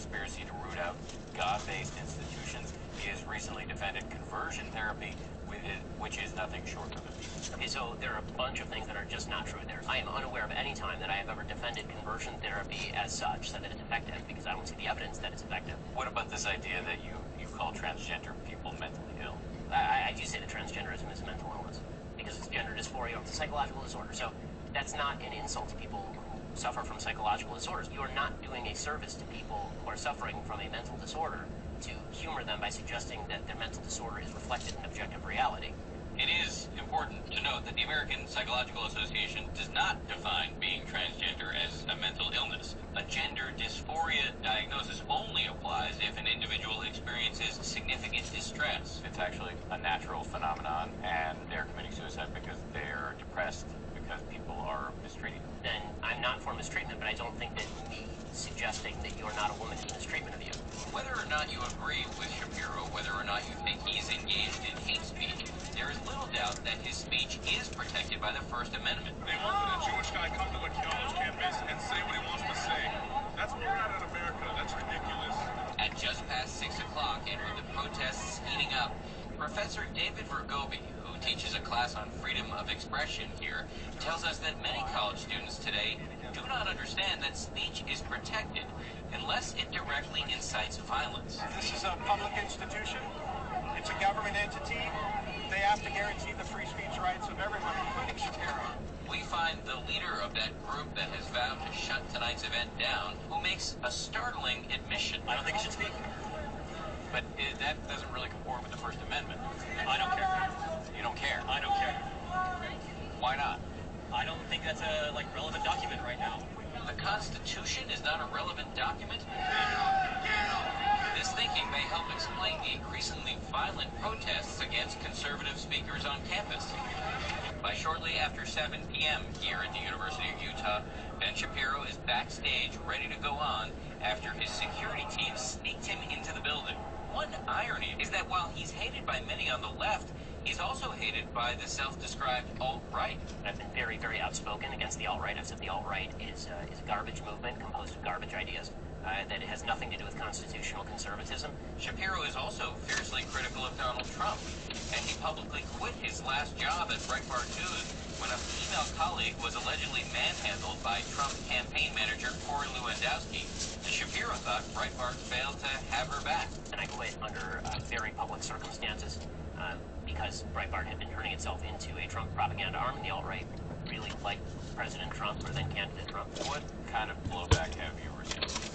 conspiracy to root out God-based institutions. He has recently defended conversion therapy, which is nothing short of abuse. Okay, so there are a bunch of things that are just not true there. I am unaware of any time that I have ever defended conversion therapy as such, said that it's effective, because I don't see the evidence that it's effective. What about this idea that you call transgender people mentally ill? I do say that transgenderism is a mental illness, because it's gender dysphoria, it's a psychological disorder. So that's not an insult to people who suffer from psychological disorders. You are not doing a service to people who are suffering from a mental disorder to humor them by suggesting that their mental disorder is reflected in objective reality. It is important to note that the American Psychological Association does not define being transgender as a mental illness. A gender dysphoria diagnosis only applies if an individual experiences significant distress. It's actually a natural phenomenon, and they're committing suicide because they're depressed, because people are mistreating them. Then I'm not for mistreatment, but I don't think that me suggesting that you're not a woman is mistreatment of you. Whether or not you agree with Shapiro, whether or not you think he's engaged in hate speech, there is little doubt that his speech is protected by the First Amendment. They won't let a Jewish guy come to a college campus and say what he wants to say. That's what we're at in America. That's ridiculous. At just past 6 o'clock, and with the protests heating up, Professor David Vergobi, who teaches a class on freedom of expression here, tells us that many college students today do not understand that speech is protected unless it directly incites violence. This is a public institution. It's a government entity. They have to guarantee the free speech rights of everyone, including Shapiro. We find the leader of that group that has vowed to shut tonight's event down, who makes a startling admission. I don't think you should speak. But that doesn't really conform with the First Amendment. I don't care. You don't care? I don't care. Why not? I don't think that's a relevant document right now. The Constitution is not a relevant document? This thinking may help explain the increasingly violent protests against conservative speakers on campus. By shortly after 7 p.m. here at the University of Utah, Ben Shapiro is backstage ready to go on after his security team sneaked him into the building. One irony is that while he's hated by many on the left, he's also hated by the self-described alt-right. I've been very, very outspoken against the alt-right. I've said the alt-right is a garbage movement composed of garbage ideas. That it has nothing to do with constitutional conservatism. Shapiro is also fiercely critical of Donald Trump, and he publicly quit his last job at Breitbart News when a female colleague was allegedly manhandled by Trump campaign manager Corey Lewandowski. And Shapiro thought Breitbart failed to have her back. And I quit under very public circumstances because Breitbart had been turning itself into a Trump propaganda arm, and the alt-right really liked President Trump or then candidate Trump. What kind of blowback have you received?